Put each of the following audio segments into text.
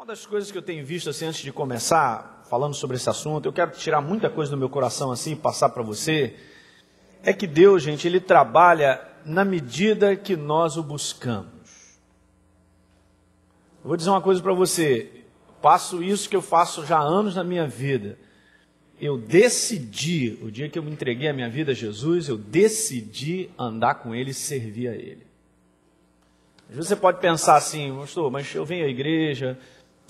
Uma das coisas que eu tenho visto assim, antes de começar, falando sobre esse assunto, eu quero tirar muita coisa do meu coração assim e passar para você, é que Deus, gente, Ele trabalha na medida que nós o buscamos. Eu vou dizer uma coisa para você, faço isso que eu faço já há anos na minha vida. Eu decidi, o dia que eu me entreguei a minha vida a Jesus, eu decidi andar com Ele e servir a Ele. Você pode pensar assim, pastor, mas eu venho à igreja,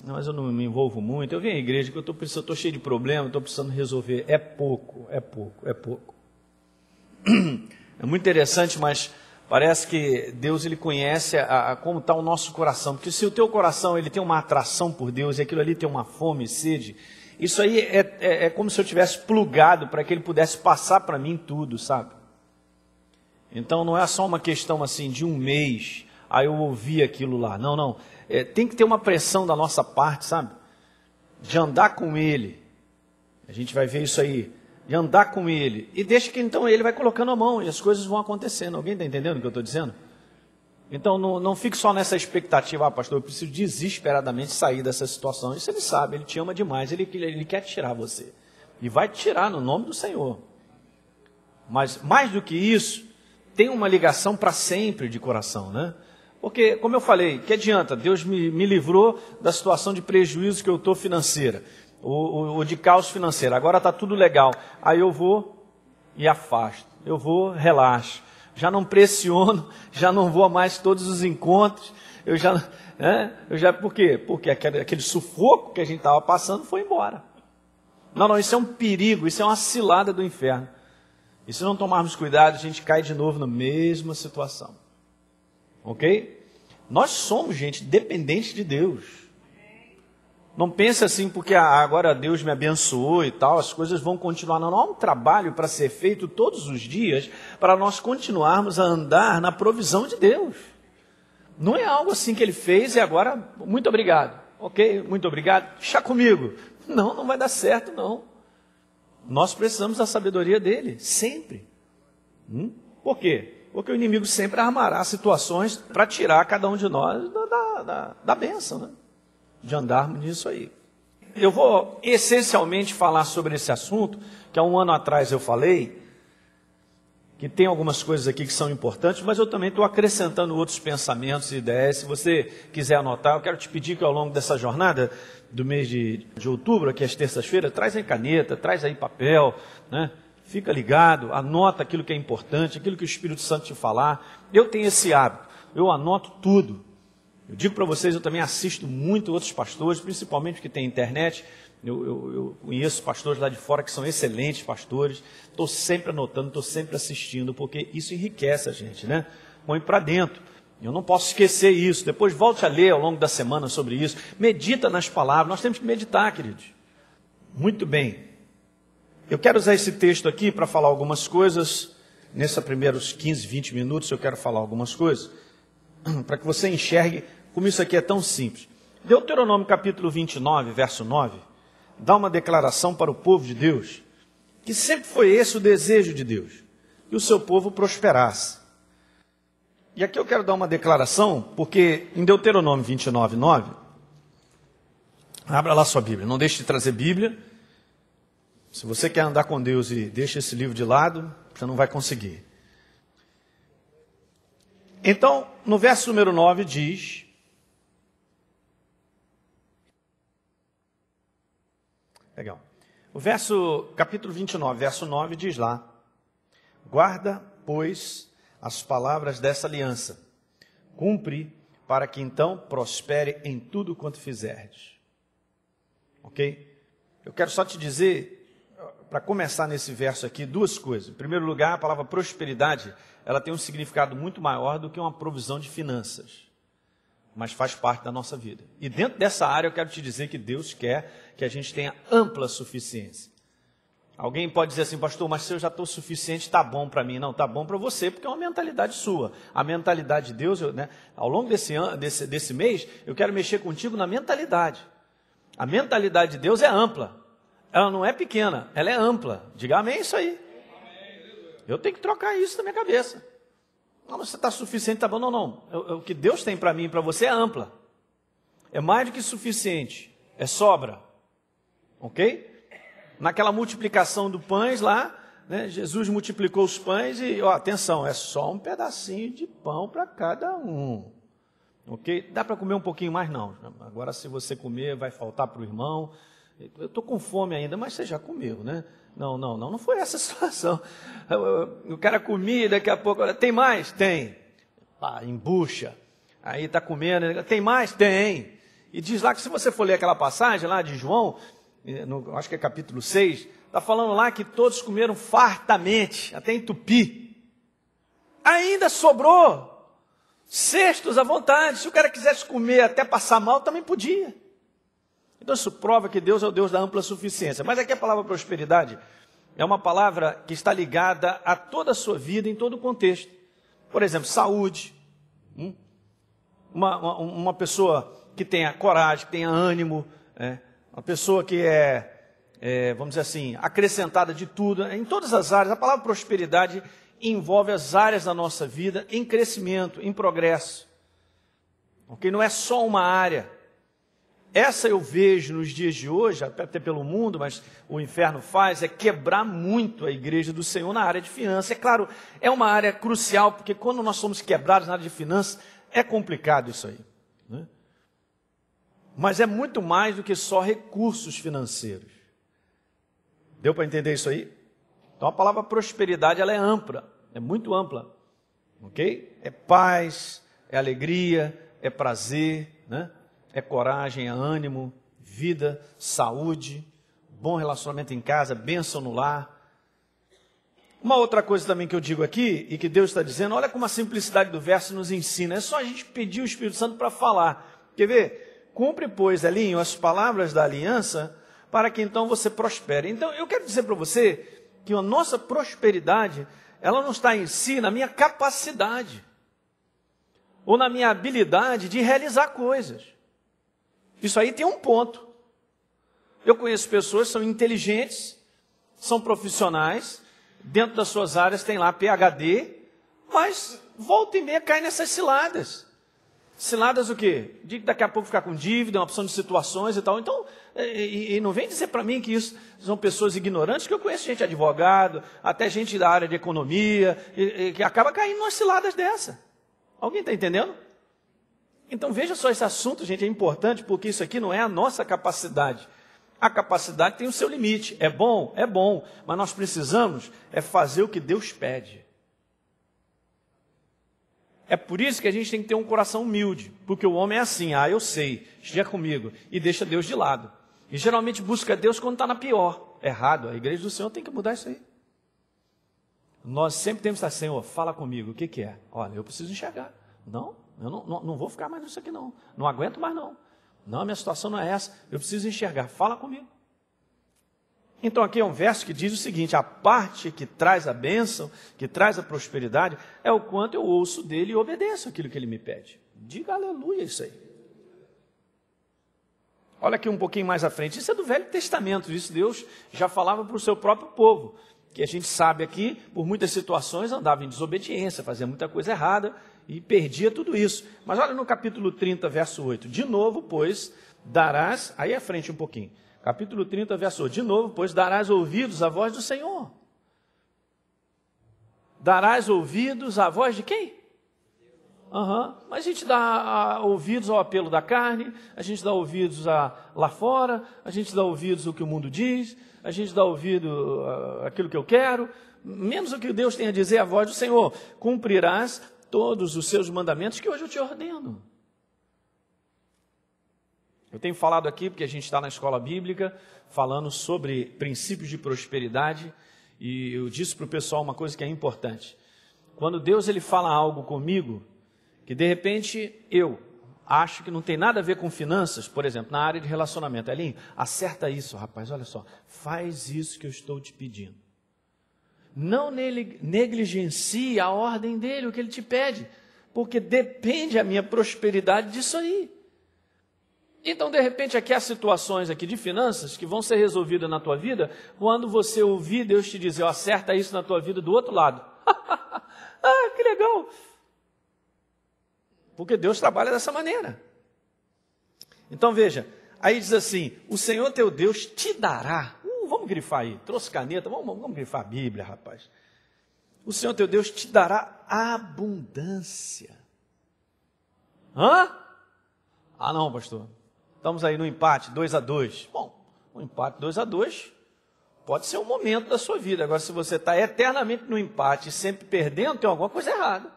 mas eu não me envolvo muito. Eu venho à igreja, que eu estou cheio de problemas, estou precisando resolver. É pouco. É muito interessante, mas parece que Deus ele conhece como está o nosso coração. Porque se o teu coração ele tem uma atração por Deus e aquilo ali tem uma fome e sede, isso aí é como se eu tivesse plugado para que Ele pudesse passar para mim tudo, sabe? Então não é só uma questão assim de um mês, aí eu ouvi aquilo lá. Não. Tem que ter uma pressão da nossa parte, sabe? De andar com Ele. A gente vai ver isso aí. De andar com Ele. E deixa que então Ele vai colocando a mão e as coisas vão acontecendo. Alguém está entendendo o que eu estou dizendo? Então não fique só nessa expectativa, pastor, eu preciso desesperadamente sair dessa situação. Isso Ele sabe, Ele te ama demais, Ele quer tirar você. E vai te tirar no nome do Senhor. Mas mais do que isso, tem uma ligação para sempre de coração, né? Porque, como eu falei, que adianta? Deus me livrou da situação de prejuízo que eu estou financeira, ou de caos financeiro. Agora está tudo legal. Aí eu vou e afasto. Eu vou, relaxo. Já não pressiono, já não vou a mais todos os encontros. Por quê? Porque aquele sufoco que a gente estava passando foi embora. Não, isso é um perigo, isso é uma cilada do inferno. E se não tomarmos cuidado, a gente cai de novo na mesma situação. Ok? Nós somos, gente, dependentes de Deus. Não pense assim, porque agora Deus me abençoou e tal, as coisas vão continuar. Não há um trabalho para ser feito todos os dias para nós continuarmos a andar na provisão de Deus. Não é algo assim que Ele fez e agora, muito obrigado. Ok, muito obrigado, deixa comigo. Não vai dar certo, não. Nós precisamos da sabedoria dEle, sempre. Por quê? Porque o inimigo sempre armará situações para tirar cada um de nós da bênção, né? De andarmos nisso aí. Eu vou essencialmente falar sobre esse assunto, que há um ano atrás eu falei, que tem algumas coisas aqui que são importantes, mas eu também estou acrescentando outros pensamentos e ideias. Se você quiser anotar, eu quero te pedir que ao longo dessa jornada do mês de outubro, aqui às terças-feiras, traz aí caneta, traz aí papel, né? Fica ligado, anota aquilo que é importante, aquilo que o Espírito Santo te falar. Eu tenho esse hábito, eu anoto tudo. Eu digo para vocês, eu também assisto muito outros pastores, principalmente que tem internet. Eu conheço pastores lá de fora que são excelentes pastores. Estou sempre anotando, estou sempre assistindo, porque isso enriquece a gente, né? Põe para dentro. Eu não posso esquecer isso. Depois volte a ler ao longo da semana sobre isso. Medita nas palavras. Nós temos que meditar, queridos. Muito bem. Eu quero usar esse texto aqui para falar algumas coisas. Nesses primeiros 15, 20 minutos eu quero falar algumas coisas. Para que você enxergue como isso aqui é tão simples. Deuteronômio capítulo 29, verso 9, dá uma declaração para o povo de Deus, que sempre foi esse o desejo de Deus, que o seu povo prosperasse. E aqui eu quero dar uma declaração, porque em Deuteronômio 29, 9, abra lá sua Bíblia, não deixe de trazer Bíblia. Se você quer andar com Deus e deixa esse livro de lado, você não vai conseguir. Então, no verso número 9 diz... Legal. O capítulo 29, verso 9 diz lá: guarda, pois, as palavras dessa aliança, cumpre, para que então prospere em tudo quanto fizerdes. Ok? Eu quero só te dizer, para começar nesse verso aqui, duas coisas. Em primeiro lugar, a palavra prosperidade, ela tem um significado muito maior do que uma provisão de finanças, mas faz parte da nossa vida. E dentro dessa área eu quero te dizer que Deus quer que a gente tenha ampla suficiência. Alguém pode dizer assim, pastor, mas se eu já estou suficiente, está bom para mim. Não, está bom para você, porque é uma mentalidade sua. A mentalidade de Deus, né, ao longo desse mês, eu quero mexer contigo na mentalidade. A mentalidade de Deus é ampla. Ela não é pequena, ela é ampla. Diga amém isso aí. Eu tenho que trocar isso na minha cabeça. Não, você está suficiente, está bom. Não. O que Deus tem para mim e para você é ampla. é mais do que suficiente, é sobra, ok? Naquela multiplicação do pães lá, né, Jesus multiplicou os pães e, ó, atenção, é só um pedacinho de pão para cada um, ok? Dá para comer um pouquinho mais? Não, agora se você comer vai faltar para o irmão, eu estou com fome ainda, mas você já comeu, né? Não foi essa a situação. O cara comia, daqui a pouco, olha, tem mais? Tem. Embucha. Aí está comendo, tem mais? Tem. E diz lá que se você for ler aquela passagem lá de João, acho que é capítulo 6, está falando lá que todos comeram fartamente, até entupir. Ainda sobrou cestos à vontade. Se o cara quisesse comer até passar mal, também podia. Então isso prova que Deus é o Deus da ampla suficiência. Mas aqui a palavra prosperidade é uma palavra que está ligada a toda a sua vida, em todo o contexto. Por exemplo, saúde. Uma pessoa que tenha coragem, que tenha ânimo, uma pessoa que vamos dizer assim, acrescentada de tudo, em todas as áreas. A palavra prosperidade envolve as áreas da nossa vida em crescimento, em progresso. Okay? Não é só uma área. Essa eu vejo nos dias de hoje, até pelo mundo, mas o inferno faz, é quebrar muito a igreja do Senhor na área de finanças. É claro, é uma área crucial, porque quando nós somos quebrados na área de finanças, é complicado isso aí, né? Mas é muito mais do que só recursos financeiros. Deu para entender isso aí? Então a palavra prosperidade ela é ampla, é muito ampla, ok? É paz, é alegria, é prazer, né? É coragem, é ânimo, vida, saúde, bom relacionamento em casa, bênção no lar. Uma outra coisa também que eu digo aqui, e que Deus está dizendo, olha como a simplicidade do verso nos ensina, é só a gente pedir o Espírito Santo para falar. Quer ver? Cumpre, pois, Elinho, as palavras da aliança, para que então você prospere. Então, eu quero dizer para você que a nossa prosperidade, ela não está em si, na minha capacidade, ou na minha habilidade de realizar coisas. Isso aí tem um ponto. Eu conheço pessoas que são inteligentes, são profissionais, dentro das suas áreas tem lá PhD, mas volta e meia cai nessas ciladas. Ciladas o quê? De daqui a pouco ficar com dívida, uma opção de situações e tal. Então, e não vem dizer para mim que isso são pessoas ignorantes, que eu conheço gente advogado, até gente da área de economia, que acaba caindo em umas ciladas dessa. Alguém está entendendo? Então veja só, esse assunto, gente, é importante, porque isso aqui não é a nossa capacidade. A capacidade tem o seu limite. É bom, mas nós precisamos fazer o que Deus pede. É por isso que a gente tem que ter um coração humilde, porque o homem é assim, eu sei, esteja comigo, e deixa Deus de lado. E geralmente busca Deus quando está na pior. Errado, a igreja do Senhor tem que mudar isso aí. Nós sempre temos que estar, Senhor, fala comigo, o que é? Olha, eu preciso enxergar. Eu não vou ficar mais nisso aqui não. Não aguento mais não. Não, minha situação não é essa. Eu preciso enxergar. Fala comigo. Então aqui é um verso que diz o seguinte: a parte que traz a bênção, que traz a prosperidade, é o quanto eu ouço dele e obedeço aquilo que ele me pede. Diga aleluia isso aí. Olha aqui um pouquinho mais à frente. Isso é do Velho Testamento. Isso Deus já falava para o seu próprio povo. Que a gente sabe aqui, por muitas situações, andava em desobediência, fazia muita coisa errada e perdia tudo isso. Mas olha no capítulo 30, verso 8. De novo, pois, darás... Aí à frente um pouquinho. Capítulo 30, verso 8. De novo, pois, darás ouvidos à voz do Senhor. Darás ouvidos à voz de quem? Mas a gente dá ouvidos ao apelo da carne, a gente dá ouvidos lá fora, a gente dá ouvidos ao que o mundo diz, a gente dá ouvido àquilo que eu quero, menos o que Deus tem a dizer, a voz do Senhor. Cumprirás todos os seus mandamentos que hoje eu te ordeno. Eu tenho falado aqui, porque a gente está na escola bíblica, falando sobre princípios de prosperidade, e eu disse para o pessoal uma coisa que é importante. Quando Deus ele fala algo comigo, que de repente eu acho que não tem nada a ver com finanças, por exemplo, na área de relacionamento. Elinho, acerta isso, rapaz, olha só, faz isso que eu estou te pedindo. Não negligencie a ordem dele, o que ele te pede, porque depende a minha prosperidade disso aí. Então, de repente, aqui há situações aqui de finanças que vão ser resolvidas na tua vida quando você ouvir Deus te dizer, acerta isso na tua vida do outro lado. Que legal! Porque Deus trabalha dessa maneira. Então veja, aí diz assim, o Senhor teu Deus te dará, vamos grifar aí, trouxe caneta, vamos grifar a Bíblia, rapaz. O Senhor teu Deus te dará abundância. Hã? Ah não, pastor, estamos aí no empate, 2-2. Bom, um empate 2-2 pode ser um momento da sua vida. Agora, se você está eternamente no empate e sempre perdendo, tem alguma coisa errada.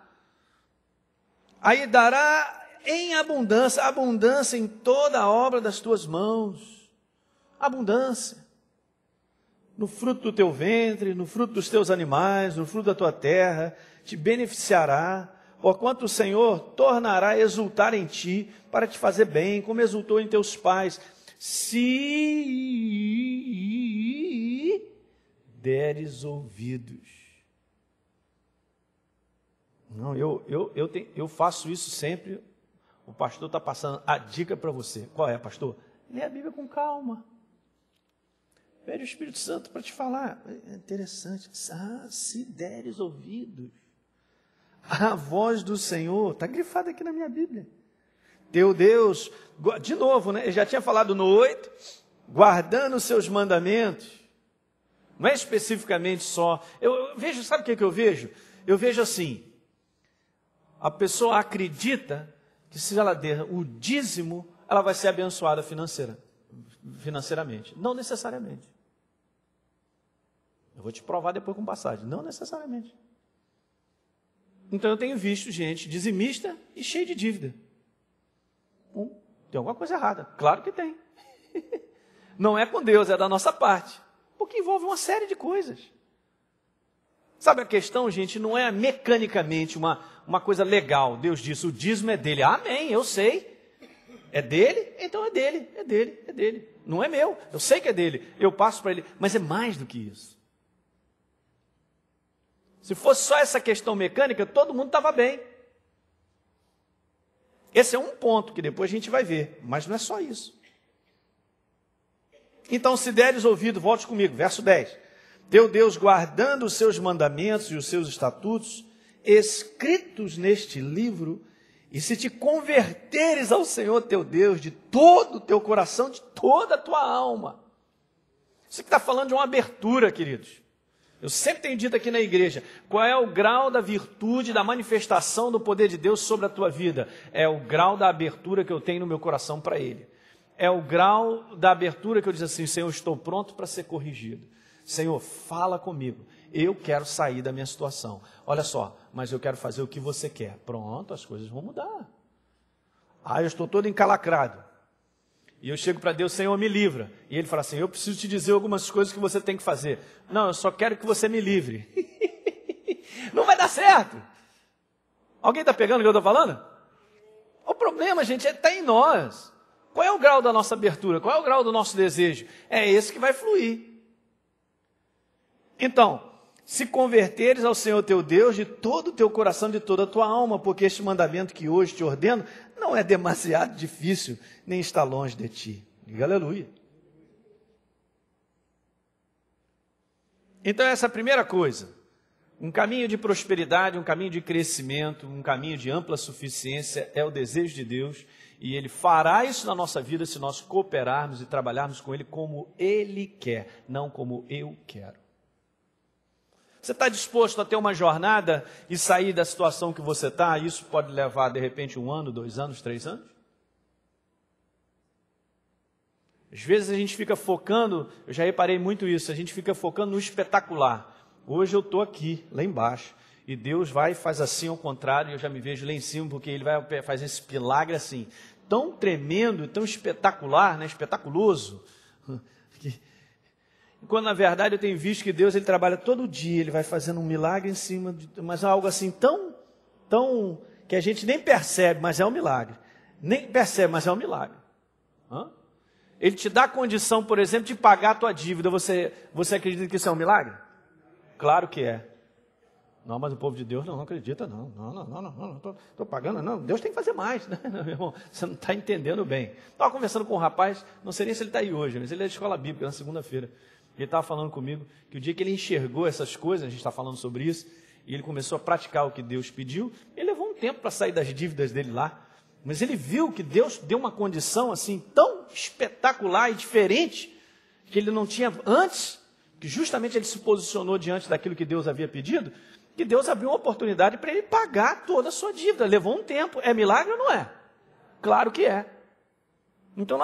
Aí dará em abundância, abundância em toda a obra das tuas mãos. Abundância. No fruto do teu ventre, no fruto dos teus animais, no fruto da tua terra, te beneficiará. Porquanto o Senhor tornará a exultar em ti, para te fazer bem, como exultou em teus pais, se deres ouvidos. Não, eu faço isso sempre. O pastor está passando a dica para você. Qual é, pastor? Lê a Bíblia com calma. Pede o Espírito Santo para te falar. É interessante. Se deres ouvidos. A voz do Senhor, está grifada aqui na minha Bíblia. Teu Deus, de novo, né? Eu já tinha falado no 8, guardando os seus mandamentos. Não é especificamente só. Eu vejo, sabe o que eu vejo? Eu vejo assim, a pessoa acredita que se ela der o dízimo, ela vai ser abençoada financeiramente. Não necessariamente. Eu vou te provar depois com passagem. Não necessariamente. Então eu tenho visto gente dizimista e cheia de dívida. Tem alguma coisa errada. Claro que tem. Não é com Deus, é da nossa parte. Porque envolve uma série de coisas. Sabe a questão, gente, não é mecanicamente uma coisa legal. Deus disse, o dízimo é dele. Amém, eu sei. É dele? Então é dele, é dele, é dele. Não é meu, eu sei que é dele. Eu passo para ele. Mas é mais do que isso. Se fosse só essa questão mecânica, todo mundo estava bem. Esse é um ponto que depois a gente vai ver. Mas não é só isso. Então, se deres ouvido, volte comigo, verso 10. Teu Deus guardando os seus mandamentos e os seus estatutos, escritos neste livro, e se te converteres ao Senhor teu Deus de todo o teu coração, de toda a tua alma. Isso aqui está falando de uma abertura, queridos. Eu sempre tenho dito aqui na igreja, qual é o grau da virtude, da manifestação do poder de Deus sobre a tua vida? É o grau da abertura que eu tenho no meu coração para Ele. É o grau da abertura que eu diz assim, Senhor, estou pronto para ser corrigido. Senhor, fala comigo. Eu quero sair da minha situação. Olha só, mas eu quero fazer o que você quer. Pronto, as coisas vão mudar. Eu estou todo encalacrado. E eu chego para Deus, Senhor, me livra. E Ele fala assim, eu preciso te dizer algumas coisas que você tem que fazer. Não, eu só quero que você me livre. Não vai dar certo. Alguém está pegando o que eu estou falando? O problema, gente, está em nós. Qual é o grau da nossa abertura? Qual é o grau do nosso desejo? É esse que vai fluir. Então, se converteres ao Senhor teu Deus de todo o teu coração, de toda a tua alma, porque este mandamento que hoje te ordeno não é demasiado difícil, nem está longe de ti. Diga aleluia. Então essa é a primeira coisa. Um caminho de prosperidade, um caminho de crescimento, um caminho de ampla suficiência é o desejo de Deus. E Ele fará isso na nossa vida se nós cooperarmos e trabalharmos com Ele como Ele quer, não como eu quero. Você está disposto a ter uma jornada e sair da situação que você está? Isso pode levar, de repente, 1 ano, 2 anos, 3 anos? Às vezes a gente fica focando, eu já reparei muito isso, a gente fica focando no espetacular. Hoje eu estou aqui, lá embaixo, e Deus vai e faz assim ao contrário, e eu já me vejo lá em cima, porque Ele vai fazer esse milagre assim, tão tremendo, tão espetacular, né? Espetaculoso, quando na verdade eu tenho visto que Deus Ele trabalha todo dia, Ele vai fazendo um milagre em cima, mas é algo assim tão, que a gente nem percebe, mas é um milagre. Nem percebe, mas é um milagre. Ele te dá a condição, por exemplo, de pagar a tua dívida. Você acredita que isso é um milagre? Claro que é. Não, mas o povo de Deus não acredita, não. Não estou pagando, não. Deus tem que fazer mais, né, meu irmão? Você não está entendendo bem. Estava conversando com um rapaz, não sei nem se ele está aí hoje, mas ele é de escola bíblica, na segunda-feira. Ele estava falando comigo que o dia que ele enxergou essas coisas, a gente está falando sobre isso, e ele começou a praticar o que Deus pediu, ele levou um tempo para sair das dívidas dele lá. Mas ele viu que Deus deu uma condição assim tão espetacular e diferente que ele não tinha antes, que justamente ele se posicionou diante daquilo que Deus havia pedido, que Deus abriu uma oportunidade para ele pagar toda a sua dívida. Levou um tempo. É milagre ou não é? Claro que é. Então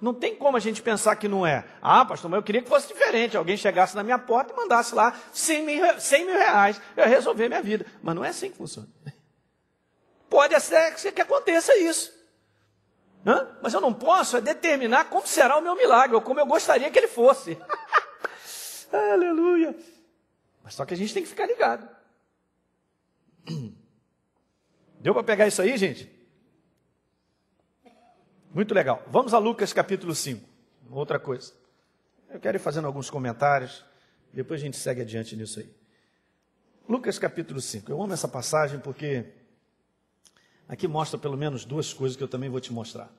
não tem como a gente pensar que não é. Ah, pastor, mas eu queria que fosse diferente. Alguém chegasse na minha porta e mandasse lá 100 mil reais. Eu ia resolver minha vida. Mas não é assim que funciona. Pode ser que aconteça isso. Mas eu não posso determinar como será o meu milagre, ou como eu gostaria que ele fosse. Aleluia. Mas só que a gente tem que ficar ligado. Deu para pegar isso aí, gente? Muito legal. Vamos a Lucas capítulo 5. Outra coisa. Eu quero ir fazendo alguns comentários, depois a gente segue adiante nisso aí. Lucas capítulo 5. Eu amo essa passagem porque aqui mostra pelo menos duas coisas que eu também vou te mostrar.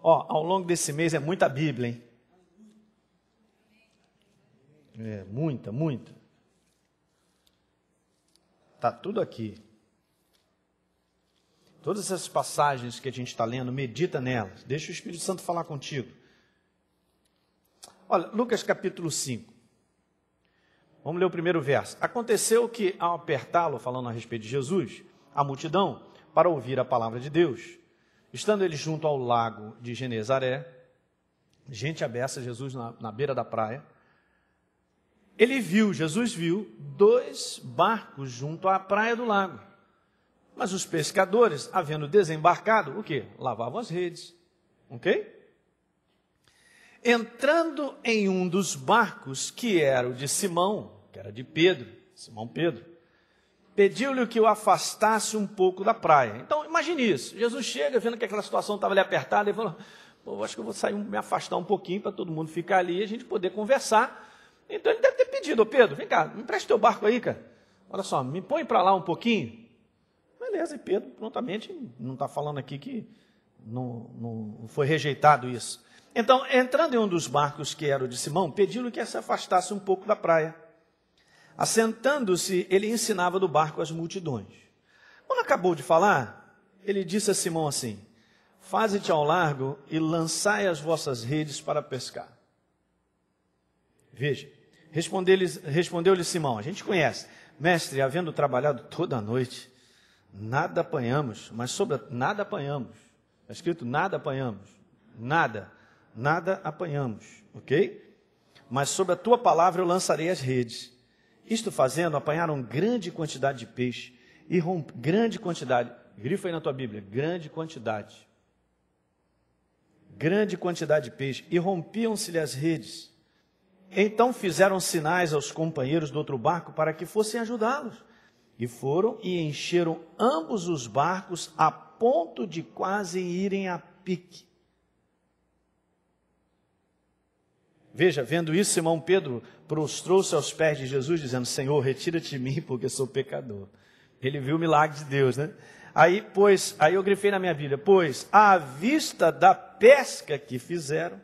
Ao longo desse mês é muita Bíblia, hein? É, muita. Está tudo aqui. Todas essas passagens que a gente está lendo, medita nelas. Deixa o Espírito Santo falar contigo. Olha, Lucas capítulo 5. Vamos ler o primeiro verso. Aconteceu que, ao apertá-lo, falando a respeito de Jesus, a multidão, para ouvir a palavra de Deus, estando ele junto ao lago de Genezaré, gente abessa, Jesus na beira da praia, Jesus viu 2 barcos junto à praia do lago. Mas os pescadores, havendo desembarcado, o quê? Lavavam as redes. Ok? Entrando em um dos barcos, que era o de Simão, que era de Pedro, Simão Pedro, pediu-lhe que o afastasse um pouco da praia. Então, imagine isso. Jesus chega, vendo que aquela situação estava ali apertada, e falou, acho que eu vou me afastar um pouquinho para todo mundo ficar ali e a gente poder conversar. Então ele deve ter pedido, Pedro, vem cá, me empresta teu barco aí, cara. Olha só, me põe para lá um pouquinho. Beleza, e Pedro prontamente, não está falando aqui que não foi rejeitado isso. Então, entrando em um dos barcos que era o de Simão, pediu-lhe que se afastasse um pouco da praia. Assentando-se, ele ensinava do barco as multidões. Quando acabou de falar, ele disse a Simão assim, faze-te ao largo e lançai as vossas redes para pescar. Veja, respondeu-lhe Simão, a gente conhece, mestre, havendo trabalhado toda a noite, nada apanhamos, nada apanhamos. Está escrito nada apanhamos, nada apanhamos, ok? Mas sobre a tua palavra eu lançarei as redes. Isto fazendo, apanharam grande quantidade de peixe, grande quantidade, grifa aí na tua Bíblia, grande quantidade de peixe, e rompiam-se-lhe as redes. Então fizeram sinais aos companheiros do outro barco para que fossem ajudá-los. E foram e encheram ambos os barcos a ponto de quase irem a pique. Veja, vendo isso, Simão Pedro prostrou-se aos pés de Jesus, dizendo, Senhor, retira-te de mim, porque sou pecador. Ele viu o milagre de Deus, né? Aí eu grifei na minha Bíblia, pois, à vista da pesca que fizeram,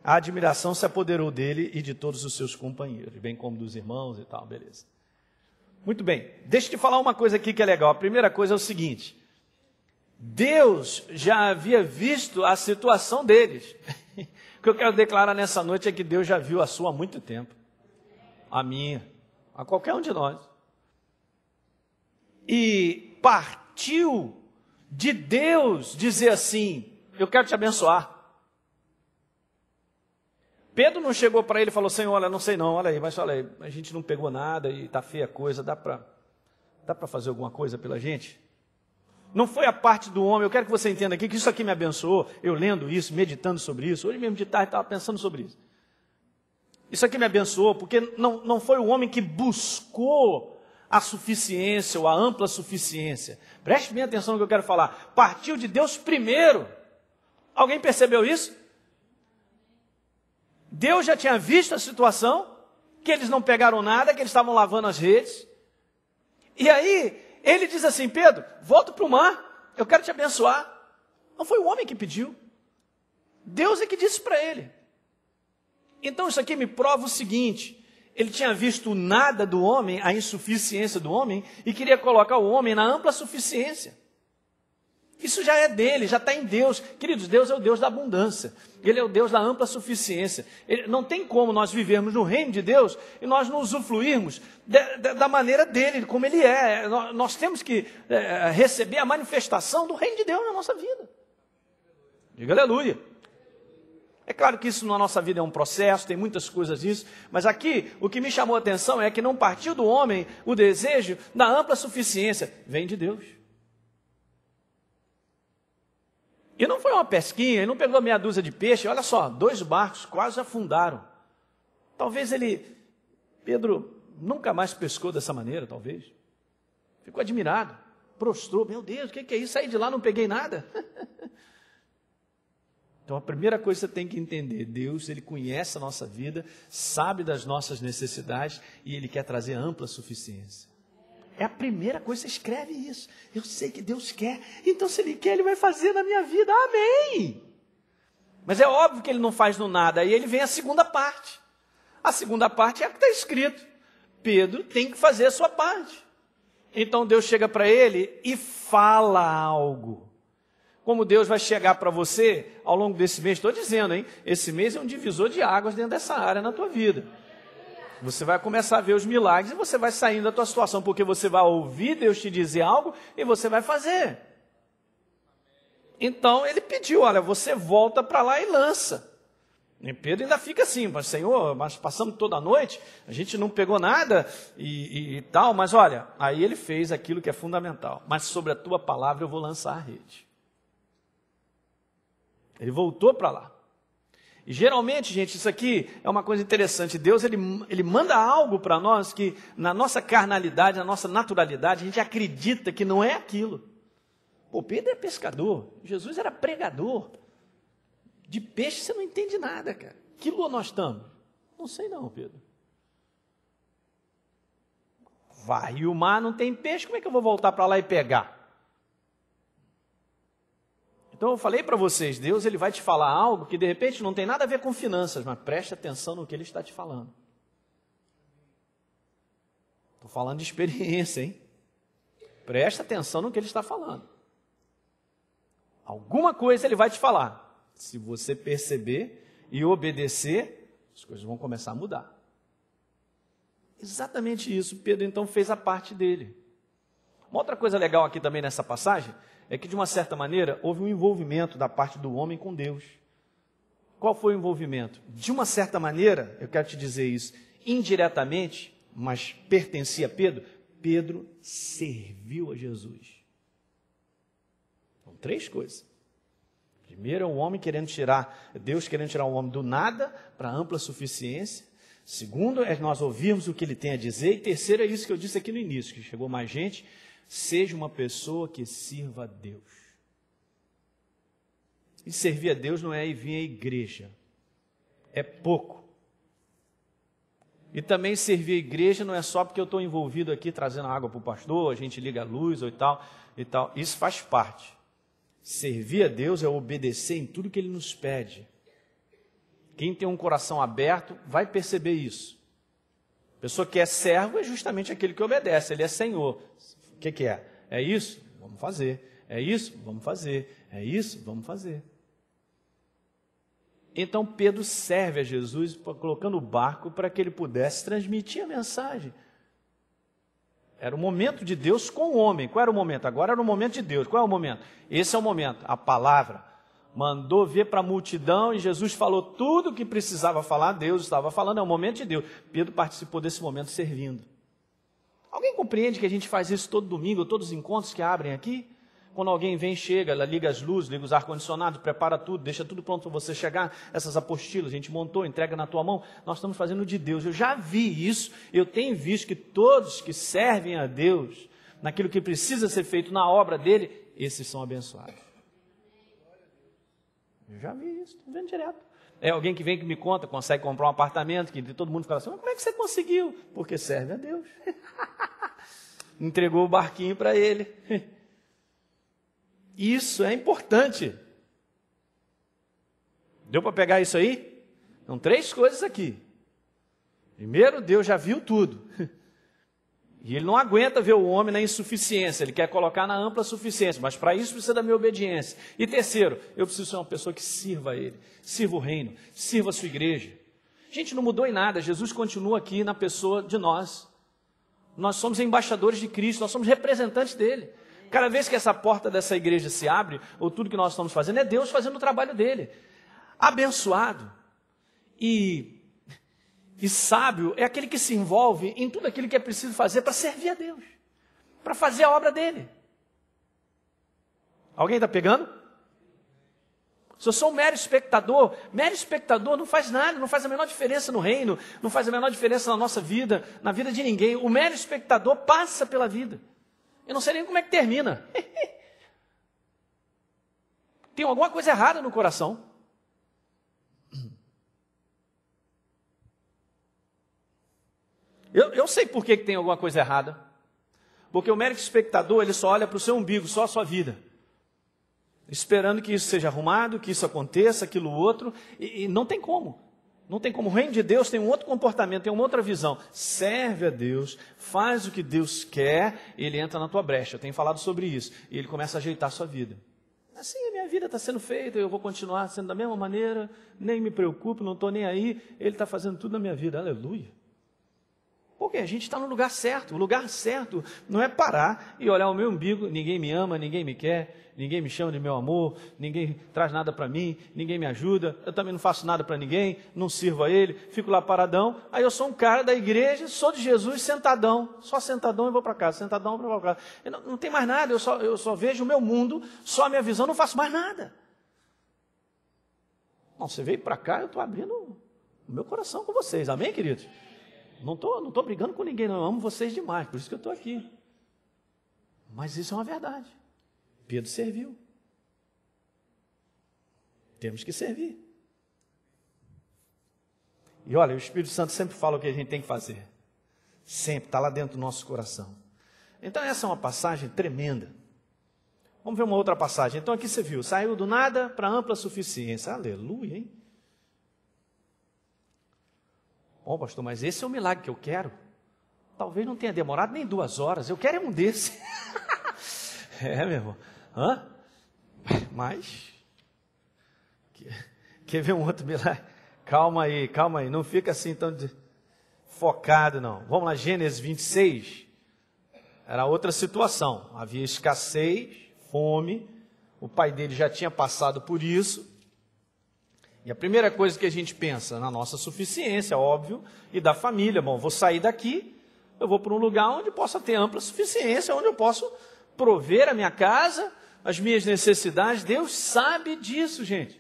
a admiração se apoderou dele e de todos os seus companheiros, bem como dos irmãos e tal, beleza. Muito bem, deixa eu te falar uma coisa aqui que é legal. A primeira coisa é o seguinte, Deus já havia visto a situação deles. O que eu quero declarar nessa noite é que Deus já viu a sua há muito tempo. A minha, a qualquer um de nós. E partiu de Deus dizer assim, eu quero te abençoar. Pedro não chegou para ele e falou, Senhor, olha, não sei não, olha aí, mas olha aí, a gente não pegou nada e está feia a coisa, dá para fazer alguma coisa pela gente? Não foi a parte do homem, eu quero que você entenda aqui que isso aqui me abençoou, eu lendo isso, meditando sobre isso, hoje mesmo de tarde estava pensando sobre isso. Isso aqui me abençoou porque não foi o homem que buscou a suficiência ou a ampla suficiência. Preste bem atenção no que eu quero falar. Partiu de Deus primeiro. Alguém percebeu isso? Deus já tinha visto a situação, que eles não pegaram nada, que eles estavam lavando as redes. E aí, ele diz assim, Pedro, volta para o mar, eu quero te abençoar. Não foi o homem que pediu. Deus é que disse para ele. Então isso aqui me prova o seguinte, Ele tinha visto o nada do homem, a insuficiência do homem, e queria colocar o homem na ampla suficiência. Isso já é dele, já está em Deus. Queridos, Deus é o Deus da abundância. Ele é o Deus da ampla suficiência. Não tem como nós vivermos no reino de Deus e nós não usufruirmos da maneira dele, como ele é. Nós temos que receber a manifestação do reino de Deus na nossa vida. Diga aleluia. É claro que isso na nossa vida é um processo, tem muitas coisas disso, mas aqui o que me chamou a atenção é que não partiu do homem o desejo da ampla suficiência, vem de Deus. E não foi uma pesquinha, ele não pegou meia dúzia de peixe, olha só, 2 barcos quase afundaram. Talvez Pedro nunca mais pescou dessa maneira, talvez. Ficou admirado, prostrou, meu Deus, o que é isso? Saí de lá, não peguei nada. Então a primeira coisa que você tem que entender, Deus, Ele conhece a nossa vida, sabe das nossas necessidades e Ele quer trazer ampla suficiência. É a primeira coisa, você escreve isso. Eu sei que Deus quer, então se Ele quer, Ele vai fazer na minha vida, amém. Mas é óbvio que Ele não faz no nada, aí Ele vem a segunda parte. A segunda parte é a que está escrito. Pedro tem que fazer a sua parte. Então Deus chega para ele e fala algo. Como Deus vai chegar para você ao longo desse mês, estou dizendo, hein? Esse mês é um divisor de águas dentro dessa área na tua vida. Você vai começar a ver os milagres e você vai saindo da tua situação, porque você vai ouvir Deus te dizer algo e você vai fazer. Então ele pediu, olha, você volta para lá e lança. E Pedro ainda fica assim, mas Senhor, mas passamos toda a noite, a gente não pegou nada e tal, mas olha, aí ele fez aquilo que é fundamental. Mas sobre a tua palavra eu vou lançar a rede. Ele voltou para lá. E geralmente, gente, isso aqui é uma coisa interessante. Deus, ele manda algo para nós que na nossa carnalidade, na nossa naturalidade, a gente acredita que não é aquilo. Pô, Pedro é pescador, Jesus era pregador. De peixe você não entende nada, cara. Que lua nós estamos? Não sei não, Pedro. Vai, e o mar não tem peixe, como é que eu vou voltar para lá e pegar? Então eu falei para vocês, Deus ele vai te falar algo que de repente não tem nada a ver com finanças, mas preste atenção no que Ele está te falando. Estou falando de experiência, hein? Preste atenção no que Ele está falando. Alguma coisa Ele vai te falar. Se você perceber e obedecer, as coisas vão começar a mudar. Exatamente isso, Pedro então fez a parte dele. Uma outra coisa legal aqui também nessa passagem é que, de uma certa maneira, houve um envolvimento da parte do homem com Deus. Qual foi o envolvimento? De uma certa maneira, eu quero te dizer isso, indiretamente, mas pertencia a Pedro, Pedro serviu a Jesus. São 3 coisas. Primeiro é o homem querendo tirar, Deus querendo tirar o homem do nada para a ampla suficiência. Segundo é nós ouvirmos o que ele tem a dizer. E terceiro é isso que eu disse aqui no início, que chegou mais gente. Seja uma pessoa que sirva a Deus. E servir a Deus não é ir vir à igreja. É pouco. E também servir a igreja não é só porque eu estou envolvido aqui trazendo água para o pastor, a gente liga a luz ou e tal. Isso faz parte. Servir a Deus é obedecer em tudo que Ele nos pede. Quem tem um coração aberto vai perceber isso. A pessoa que é servo é justamente aquele que obedece, ele é senhor. O que é? É isso? Vamos fazer. É isso? Vamos fazer. É isso? Vamos fazer. Então Pedro serve a Jesus colocando o barco para que ele pudesse transmitir a mensagem. Era o momento de Deus com o homem. Qual era o momento? Agora era o momento de Deus. Qual é o momento? Esse é o momento. A palavra. Mandou ver para a multidão e Jesus falou tudo o que precisava falar. Deus estava falando. É o momento de Deus. Pedro participou desse momento servindo. Alguém compreende que a gente faz isso todo domingo, todos os encontros que abrem aqui? Quando alguém vem, chega, ela liga as luzes, liga os ar-condicionados, prepara tudo, deixa tudo pronto para você chegar. Essas apostilas, a gente montou, entrega na tua mão. Nós estamos fazendo de Deus. Eu já vi isso, eu tenho visto que todos que servem a Deus, naquilo que precisa ser feito na obra dele, esses são abençoados. Eu já vi isso, estou vendo direto. É alguém que vem que me conta, consegue comprar um apartamento, que todo mundo fala assim, mas como é que você conseguiu? Porque serve a Deus. Entregou o barquinho para ele. Isso é importante. Deu para pegar isso aí? São 3 coisas aqui. Primeiro, Deus já viu tudo. E Ele não aguenta ver o homem na insuficiência, Ele quer colocar na ampla suficiência, mas para isso precisa da minha obediência. E terceiro, eu preciso ser uma pessoa que sirva a Ele, sirva o reino, sirva a sua igreja. Gente, não mudou em nada, Jesus continua aqui na pessoa de nós. Nós somos embaixadores de Cristo, nós somos representantes dEle. Cada vez que essa porta dessa igreja se abre, ou tudo que nós estamos fazendo, é Deus fazendo o trabalho dEle. Abençoado e sábio é aquele que se envolve em tudo aquilo que é preciso fazer para servir a Deus, para fazer a obra dele. Alguém está pegando? Se eu sou um mero espectador não faz nada, não faz a menor diferença no reino, não faz a menor diferença na nossa vida, na vida de ninguém. O mero espectador passa pela vida. Eu não sei nem como é que termina. Tem alguma coisa errada no coração. Eu sei por que tem alguma coisa errada. Porque o mero espectador, ele só olha para o seu umbigo, só a sua vida. Esperando que isso seja arrumado, que isso aconteça, aquilo outro. E não tem como. Não tem como. O reino de Deus tem um outro comportamento, tem uma outra visão. Serve a Deus, faz o que Deus quer, ele entra na tua brecha. Eu tenho falado sobre isso. E ele começa a ajeitar a sua vida. Assim, a minha vida está sendo feita, eu vou continuar sendo da mesma maneira, nem me preocupo, não estou nem aí. Ele está fazendo tudo na minha vida. Aleluia. Porque a gente está no lugar certo. O lugar certo não é parar e olhar o meu umbigo. Ninguém me ama, ninguém me quer, ninguém me chama de meu amor, ninguém traz nada para mim, ninguém me ajuda, eu também não faço nada para ninguém, não sirvo a Ele, fico lá paradão. Aí eu sou um cara da igreja, sou de Jesus, sentadão, só sentadão e vou para casa, sentadão e vou para casa. Não tem mais nada, eu só vejo o meu mundo, só a minha visão, não faço mais nada. Não, você veio para cá, eu estou abrindo o meu coração com vocês, amém, queridos? Não tô brigando com ninguém, não. Eu amo vocês demais, por isso que eu estou aqui. Mas isso é uma verdade. Pedro serviu. Temos que servir. E olha, o Espírito Santo sempre fala o que a gente tem que fazer. Sempre, está lá dentro do nosso coração. Então essa é uma passagem tremenda. Vamos ver uma outra passagem. Então aqui você viu, saiu do nada para ampla suficiência. Aleluia, hein? Bom, pastor, mas esse é o milagre que eu quero. Talvez não tenha demorado nem 2 horas. Eu quero um desse. É, meu irmão. Hã? Mas, quer ver um outro milagre? Calma aí. Não fica assim tão focado, não. Vamos lá, Gênesis 26. Era outra situação. Havia escassez, fome. O pai dele já tinha passado por isso. E a primeira coisa que a gente pensa, na nossa suficiência, óbvio, e da família. Bom, vou sair daqui, eu vou para um lugar onde possa ter ampla suficiência, onde eu posso prover a minha casa, as minhas necessidades. Deus sabe disso, gente.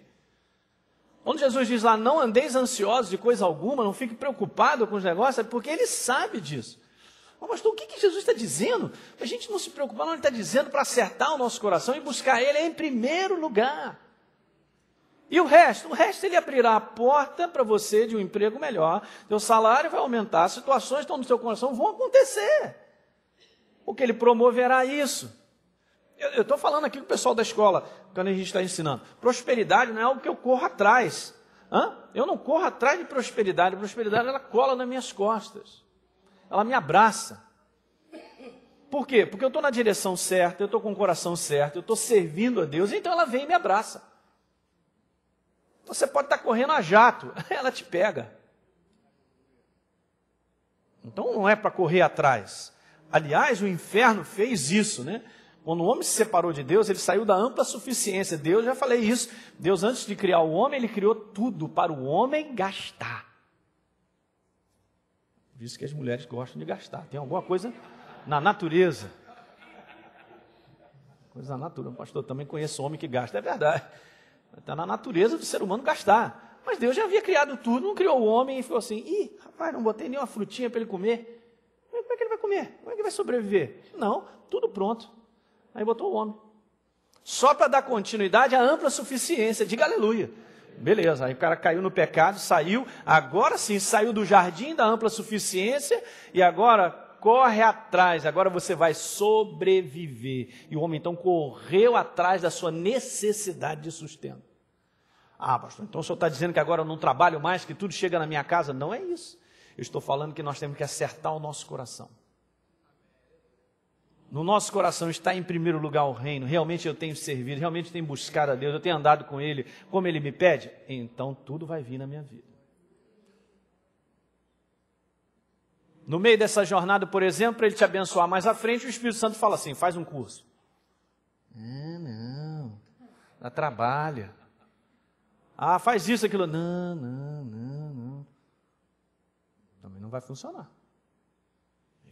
Quando Jesus diz lá, não andeis ansiosos de coisa alguma, não fique preocupado com os negócios, é porque Ele sabe disso. Mas, pastor, o que Jesus está dizendo? A gente não se preocupar, não, Ele está dizendo para acertar o nosso coração e buscar Ele em primeiro lugar. E o resto Ele abrirá a porta para você de um emprego melhor, teu salário vai aumentar, as situações que estão no seu coração vão acontecer, porque Ele promoverá isso. Eu estou falando aqui com o pessoal da escola, quando a gente está ensinando, prosperidade não é algo que eu corro atrás, eu não corro atrás de prosperidade, a prosperidade ela cola nas minhas costas, ela me abraça. Por quê? Porque eu estou na direção certa, eu estou com o coração certo, eu estou servindo a Deus, então ela vem e me abraça. Você pode estar correndo a jato, ela te pega. Então não é para correr atrás. Aliás, o inferno fez isso, né? Quando o homem se separou de Deus, ele saiu da ampla suficiência. Deus, já falei isso, Deus antes de criar o homem, Ele criou tudo para o homem gastar. Por isso que as mulheres gostam de gastar. Tem alguma coisa na natureza. Coisa na natureza. Pastor, também conheço homem que gasta, é verdade. Está na natureza do ser humano gastar. Mas Deus já havia criado tudo, não criou o homem e falou assim, rapaz, não botei nenhuma frutinha para ele comer. Como é que ele vai comer? Como é que ele vai sobreviver? Não, tudo pronto. Aí botou o homem. Só para dar continuidade à ampla suficiência. Diga aleluia. Beleza, aí o cara caiu no pecado, saiu. Agora sim, saiu do jardim da ampla suficiência e agora corre atrás. Agora você vai sobreviver. E o homem então correu atrás da sua necessidade de sustento. Pastor, então o senhor está dizendo que agora eu não trabalho mais, que tudo chega na minha casa? Não é isso. Eu estou falando que nós temos que acertar o nosso coração. No nosso coração está em primeiro lugar o reino. Realmente eu tenho servido, realmente tenho buscado a Deus, eu tenho andado com Ele como Ele me pede. Então tudo vai vir na minha vida. No meio dessa jornada, por exemplo, para Ele te abençoar mais à frente, o Espírito Santo fala assim, faz um curso. Não, dá trabalho. Faz isso, aquilo. Não. Também não vai funcionar.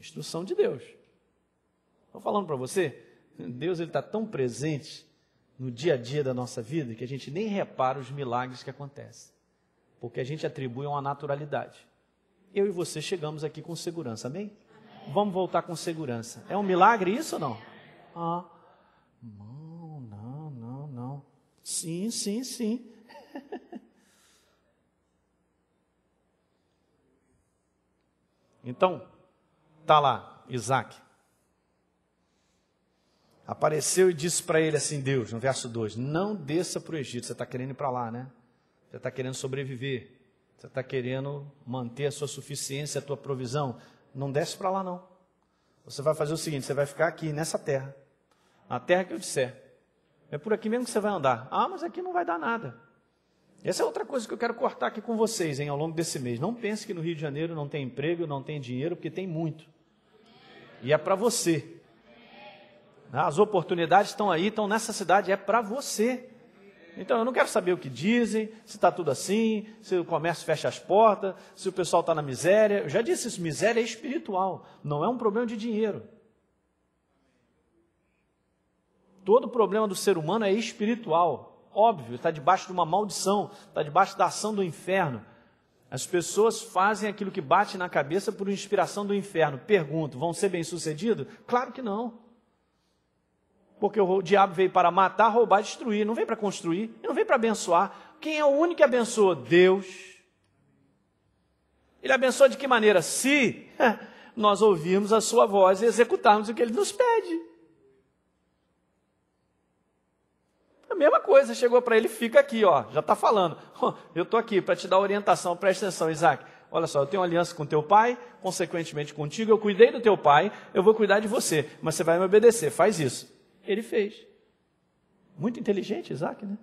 Instrução de Deus. Estou falando para você, Deus está tão presente no dia a dia da nossa vida que a gente nem repara os milagres que acontecem. Porque a gente atribui uma naturalidade. Eu e você chegamos aqui com segurança, amém? Vamos voltar com segurança. É um milagre isso ou não? Não. Sim. Então, tá lá, Isaac. Apareceu e disse para ele assim, Deus, no verso 2, não desça para o Egito, você está querendo ir para lá, né? Você está querendo sobreviver, você está querendo manter a sua suficiência, a tua provisão, não desce para lá não. Você vai fazer o seguinte, você vai ficar aqui nessa terra, na terra que eu disser. É por aqui mesmo que você vai andar. Mas aqui não vai dar nada. Essa é outra coisa que eu quero cortar aqui com vocês, ao longo desse mês. Não pense que no Rio de Janeiro não tem emprego, não tem dinheiro, porque tem muito. E é para você. As oportunidades estão aí, estão nessa cidade, é para você. Então eu não quero saber o que dizem, se está tudo assim, se o comércio fecha as portas, se o pessoal está na miséria. Eu já disse isso, miséria é espiritual, não é um problema de dinheiro. Todo problema do ser humano é espiritual, óbvio, está debaixo de uma maldição, está debaixo da ação do inferno. As pessoas fazem aquilo que bate na cabeça por inspiração do inferno. Pergunto, vão ser bem-sucedidos? Claro que não. Porque o diabo veio para matar, roubar e destruir, não veio para construir, ele não veio para abençoar. Quem é o único que abençoa? Deus. Ele abençoa de que maneira? Se nós ouvirmos a sua voz e executarmos o que ele nos pede. A mesma coisa, chegou para ele, fica aqui, já está falando. Eu estou aqui para te dar orientação, presta atenção, Isaac. Olha só, eu tenho uma aliança com teu pai, consequentemente contigo, eu cuidei do teu pai, eu vou cuidar de você, mas você vai me obedecer, faz isso. Ele fez. Muito inteligente, Isaac, né?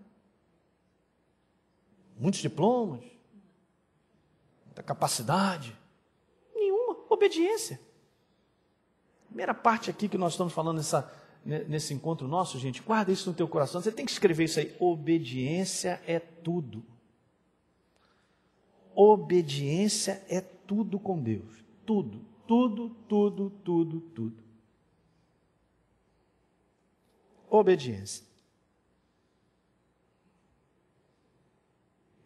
Muitos diplomas, muita capacidade, nenhuma obediência. Primeira parte aqui que nós estamos falando nesse encontro nosso, gente, guarda isso no teu coração, você tem que escrever isso aí. Obediência é tudo. Obediência é tudo com Deus. Tudo. Obediência.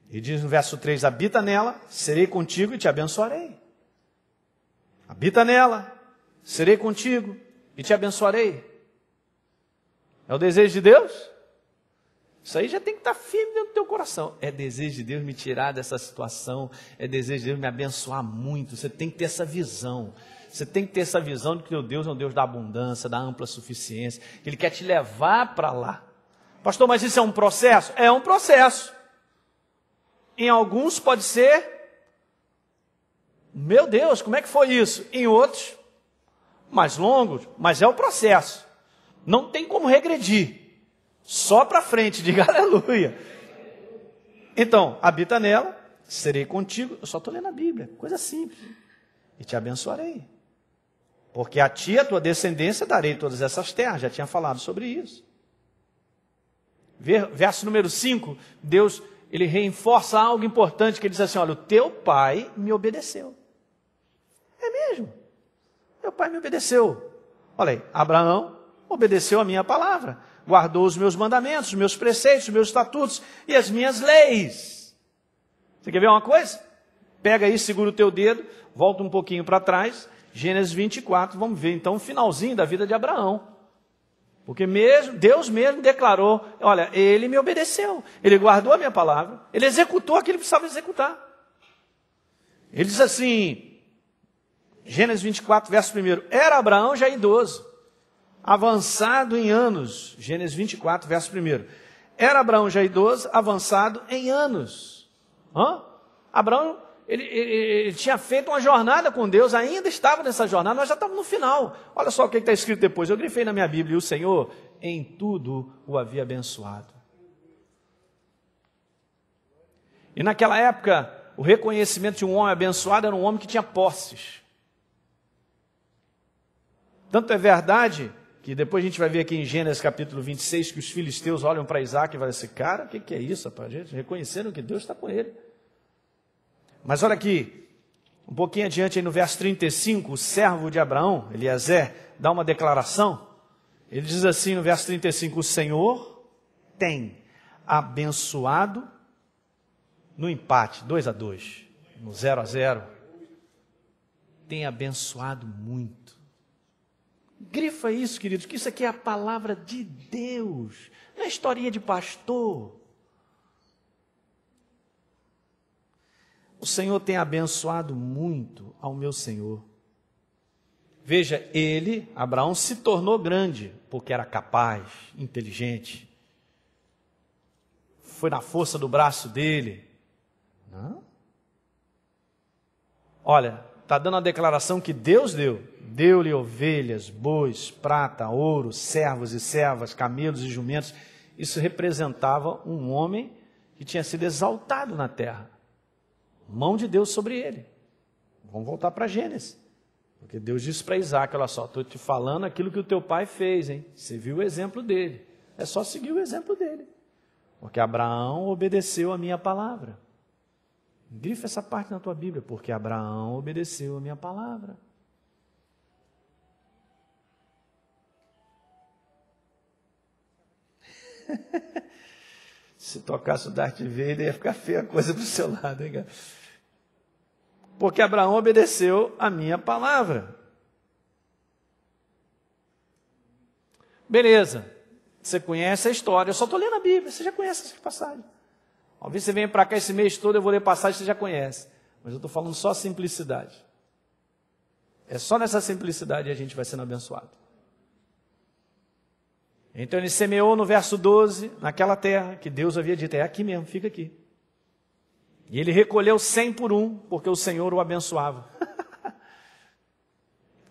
E diz no verso 3, habita nela, serei contigo e te abençoarei. Habita nela, serei contigo e te abençoarei. É o desejo de Deus? Isso aí já tem que estar firme dentro do teu coração. É desejo de Deus me tirar dessa situação, é desejo de Deus me abençoar muito. Você tem que ter essa visão. Você tem que ter essa visão de que o Deus é um Deus da abundância, da ampla suficiência, que Ele quer te levar para lá. Pastor, mas isso é um processo? É um processo. Em alguns pode ser, meu Deus, como é que foi isso? Em outros, mais longos, mas é o processo. Não tem como regredir. Só para frente, diga aleluia. Então, habita nela, serei contigo. Eu só estou lendo a Bíblia, coisa simples. E te abençoarei. Porque a ti, a tua descendência, darei todas essas terras. Já tinha falado sobre isso. Verso número 5, Deus, ele reforça algo importante, que ele diz assim, olha, o teu pai me obedeceu. É mesmo. Meu pai me obedeceu. Olha aí, Abraão obedeceu a minha palavra. Guardou os meus mandamentos, os meus preceitos, os meus estatutos e as minhas leis. Você quer ver uma coisa? Pega aí, segura o teu dedo, volta um pouquinho para trás, Gênesis 24, vamos ver então o finalzinho da vida de Abraão. Porque Deus mesmo declarou, olha, ele me obedeceu, ele guardou a minha palavra, ele executou aquilo que precisava executar. Ele diz assim, Gênesis 24, verso 1, era Abraão já idoso, avançado em anos. Gênesis 24, verso 1. Era Abraão já idoso, avançado em anos. Abraão, Ele tinha feito uma jornada com Deus, ainda estava nessa jornada, nós já estávamos no final. Olha só o que está escrito depois. Eu grifei na minha Bíblia, e o Senhor em tudo o havia abençoado. E naquela época, o reconhecimento de um homem abençoado era um homem que tinha posses. Tanto é verdade que depois a gente vai ver aqui em Gênesis capítulo 26 que os filisteus olham para Isaac e falam assim, cara, o que é isso, rapaz? Gente, reconheceram que Deus está com ele. Mas olha aqui, um pouquinho adiante aí no verso 35, o servo de Abraão, Eliezer, dá uma declaração. Ele diz assim no verso 35, o Senhor tem abençoado no empate, 2-2, no 0-0, tem abençoado muito. Grifa isso, queridos, que isso aqui é a palavra de Deus, não é historinha de pastor. O Senhor tem abençoado muito ao meu Senhor. Veja, ele, Abraão, se tornou grande, porque era capaz, inteligente. Foi na força do braço dele. Não? Olha, está dando a declaração que Deus deu. Deu-lhe ovelhas, bois, prata, ouro, servos e servas, camelos e jumentos. Isso representava um homem que tinha sido exaltado na terra. Mão de Deus sobre ele. Vamos voltar para Gênesis. Porque Deus disse para Isaac, olha só, estou te falando aquilo que o teu pai fez, hein? Você viu o exemplo dele. É só seguir o exemplo dele. Porque Abraão obedeceu a minha palavra. Grifa essa parte na tua Bíblia, porque Abraão obedeceu a minha palavra. Se tocasse o Darth Vader, ia ficar feia a coisa para o seu lado, hein, cara? Porque Abraão obedeceu a minha palavra. Beleza, você conhece a história, eu só estou lendo a Bíblia, você já conhece essa passagem. Talvez você venha para cá esse mês todo, eu vou ler passagem que você já conhece. Mas eu estou falando só simplicidade. É só nessa simplicidade a gente vai sendo abençoado. Então ele semeou no verso 12, naquela terra que Deus havia dito, é aqui mesmo, fica aqui. E ele recolheu 100 por 1, porque o Senhor o abençoava.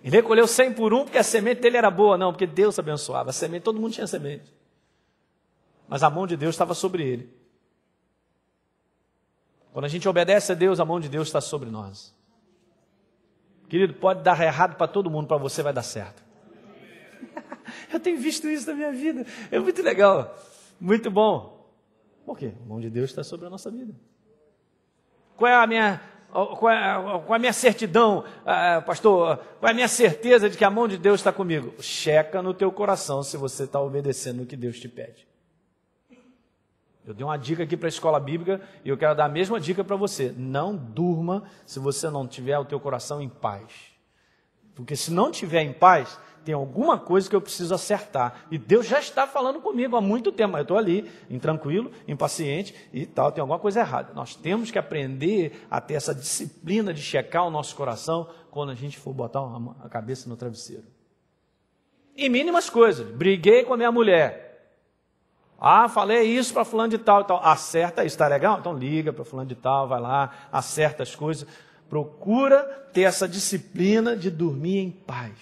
Ele recolheu 100 por 1, porque a semente dele era boa, não, porque Deus abençoava. A semente, todo mundo tinha semente. Mas a mão de Deus estava sobre ele. Quando a gente obedece a Deus, a mão de Deus está sobre nós. Querido, pode dar errado para todo mundo, para você vai dar certo. Eu tenho visto isso na minha vida. É muito legal. Muito bom. Por quê? A mão de Deus está sobre a nossa vida. Qual é a minha certidão, pastor? Qual é a minha certeza de que a mão de Deus está comigo? Checa no teu coração se você está obedecendo o que Deus te pede. Eu dei uma dica aqui para a escola bíblica e eu quero dar a mesma dica para você. Não durma se você não tiver o teu coração em paz. Porque se não tiver em paz, tem alguma coisa que eu preciso acertar. E Deus já está falando comigo há muito tempo. Eu estou ali, intranquilo, impaciente e tal, tem alguma coisa errada. Nós temos que aprender a ter essa disciplina de checar o nosso coração quando a gente for botar a cabeça no travesseiro. E mínimas coisas. Briguei com a minha mulher. Falei isso para fulano de tal e tal. Acerta isso, está legal? Então liga para fulano de tal, vai lá, acerta as coisas. Procura ter essa disciplina de dormir em paz.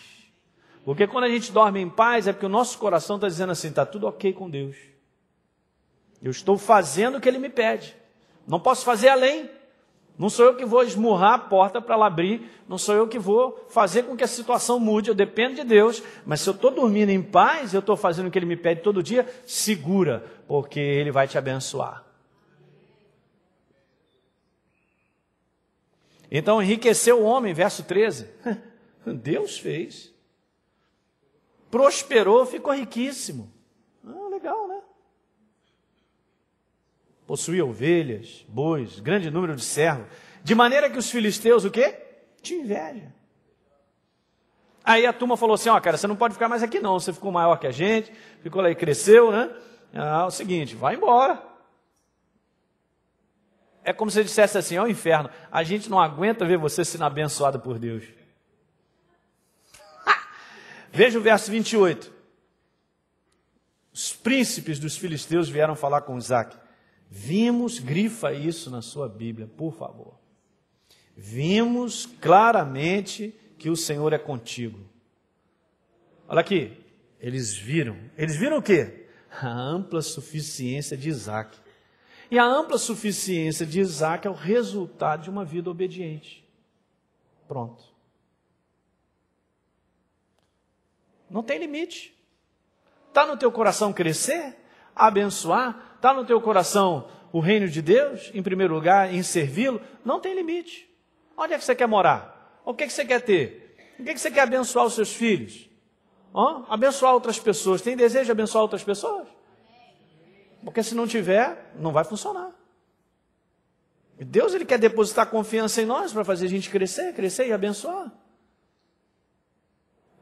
Porque quando a gente dorme em paz, é porque o nosso coração está dizendo assim, está tudo ok com Deus. Eu estou fazendo o que Ele me pede. Não posso fazer além. Não sou eu que vou esmurrar a porta para ela abrir. Não sou eu que vou fazer com que a situação mude. Eu dependo de Deus. Mas se eu estou dormindo em paz, eu estou fazendo o que Ele me pede todo dia, segura, porque Ele vai te abençoar. Então enriqueceu o homem, verso 13. Deus fez. Prosperou, ficou riquíssimo. Legal, né? Possuía ovelhas, bois, grande número de servos. De maneira que os filisteus, o quê? Tinham inveja. Aí a turma falou assim, cara, você não pode ficar mais aqui não. Você ficou maior que a gente, ficou lá e cresceu, né? É o seguinte, vai embora. É como se eu dissesse assim, inferno, a gente não aguenta ver você sendo abençoado por Deus. Veja o verso 28. Os príncipes dos filisteus vieram falar com Isaac. Vimos, grifa isso na sua Bíblia, por favor. Vimos claramente que o Senhor é contigo. Olha aqui, eles viram o quê? A ampla suficiência de Isaac. E a ampla suficiência de Isaac é o resultado de uma vida obediente. Pronto. Não tem limite. Está no teu coração crescer, abençoar? Está no teu coração o reino de Deus, em primeiro lugar, em servi-lo? Não tem limite. Onde é que você quer morar? O que é que você quer ter? O que é que você quer abençoar os seus filhos? Abençoar outras pessoas. Tem desejo de abençoar outras pessoas? Porque se não tiver, não vai funcionar. E Deus, Ele quer depositar confiança em nós para fazer a gente crescer e abençoar.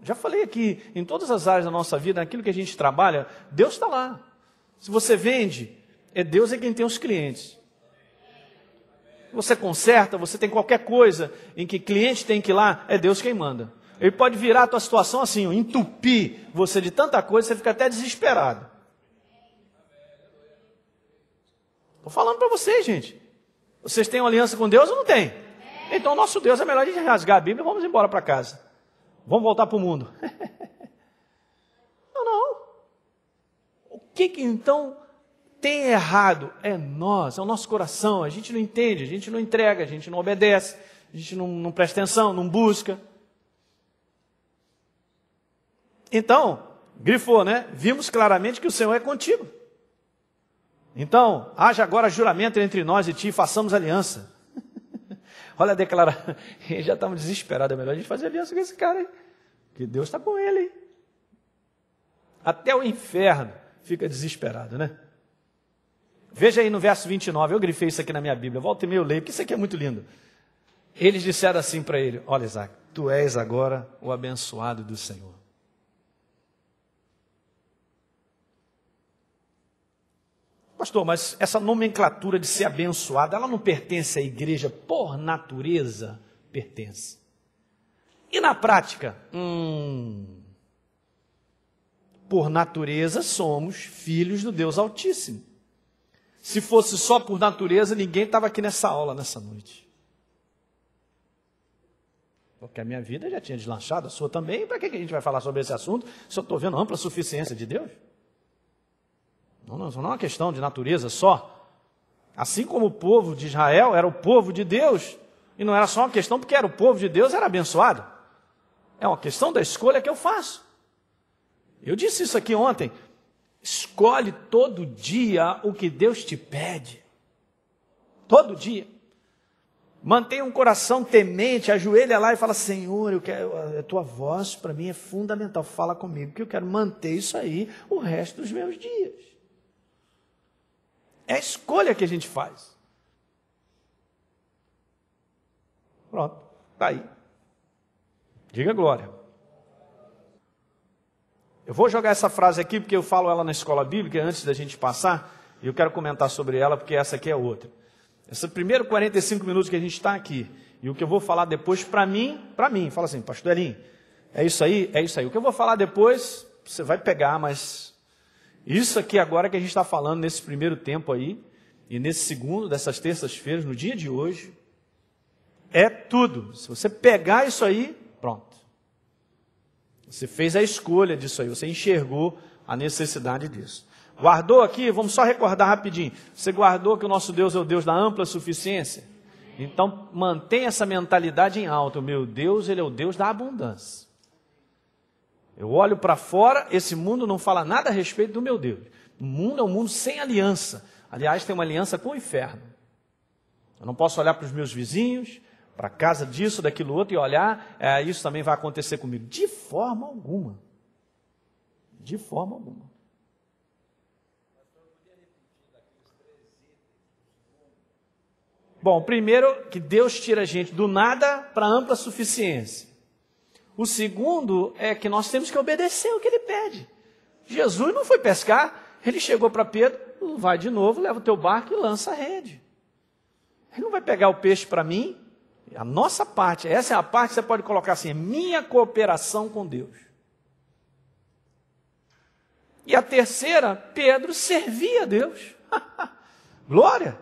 Já falei aqui, em todas as áreas da nossa vida, naquilo que a gente trabalha, Deus está lá. Se você vende, Deus é quem tem os clientes. Se você conserta, você tem qualquer coisa em que cliente tem que ir lá, é Deus quem manda. Ele pode virar a tua situação assim, entupir você de tanta coisa, você fica até desesperado. Estou falando para vocês, gente. Vocês têm uma aliança com Deus ou não têm? Então, nosso Deus é melhor a gente rasgar a Bíblia e vamos embora para casa. Vamos voltar para o mundo. Não. O que então tem errado? É nós, é o nosso coração. A gente não entende, a gente não entrega, a gente não obedece, a gente não presta atenção, não busca. Então, grifou, né? Vimos claramente que o Senhor é contigo. Então, haja agora juramento entre nós e ti, façamos aliança. Olha a declaração. Já estamos desesperados. É melhor a gente fazer aliança com esse cara aí. Porque Deus está com ele. Hein? Até o inferno fica desesperado, né? Veja aí no verso 29. Eu grifei isso aqui na minha Bíblia. Volta e meia eu leio, porque isso aqui é muito lindo. Eles disseram assim para ele: olha, Isaac, tu és agora o abençoado do Senhor. Pastor, mas essa nomenclatura de ser abençoado, ela não pertence à igreja por natureza? Pertence. E na prática? Por natureza somos filhos do Deus Altíssimo. Se fosse só por natureza, ninguém estava aqui nessa aula, nessa noite. Porque a minha vida já tinha deslanchado, a sua também. Para que a gente vai falar sobre esse assunto se eu estou vendo a ampla suficiência de Deus? Não é uma questão de natureza só. Assim como o povo de Israel era o povo de Deus, e não era só uma questão porque era o povo de Deus, era abençoado. É uma questão da escolha que eu faço. Eu disse isso aqui ontem. Escolhe todo dia o que Deus te pede. Todo dia. Mantenha um coração temente, ajoelha lá e fala: Senhor, eu quero, a tua voz para mim é fundamental. Fala comigo, que eu quero manter isso aí o resto dos meus dias. É a escolha que a gente faz. Pronto, está aí. Diga glória. Eu vou jogar essa frase aqui porque eu falo ela na escola bíblica antes da gente passar, e eu quero comentar sobre ela porque essa aqui é outra. Esse primeiro 45 minutos que a gente está aqui, e o que eu vou falar depois para mim, fala assim: pastor Elinho, é isso aí. O que eu vou falar depois, você vai pegar, mas isso aqui agora que a gente está falando nesse primeiro tempo aí, e nesse segundo, dessas terças-feiras, no dia de hoje, é tudo. Se você pegar isso aí, pronto. Você fez a escolha disso aí, você enxergou a necessidade disso. Guardou aqui? Vamos só recordar rapidinho. Você guardou que o nosso Deus é o Deus da ampla suficiência? Então, mantenha essa mentalidade em alta. O meu Deus, Ele é o Deus da abundância. Eu olho para fora, esse mundo não fala nada a respeito do meu Deus. O mundo é um mundo sem aliança. Aliás, tem uma aliança com o inferno. Eu não posso olhar para os meus vizinhos, para a casa disso, daquilo outro, e olhar, isso também vai acontecer comigo. De forma alguma. De forma alguma. Bom, primeiro, que Deus tira a gente do nada para a ampla suficiência. O segundo é que nós temos que obedecer o que Ele pede. Jesus não foi pescar, Ele chegou para Pedro: vai de novo, leva o teu barco e lança a rede. Ele não vai pegar o peixe para mim. A nossa parte, essa é a parte que você pode colocar assim: é minha cooperação com Deus. E a terceira, Pedro servia a Deus. Glória!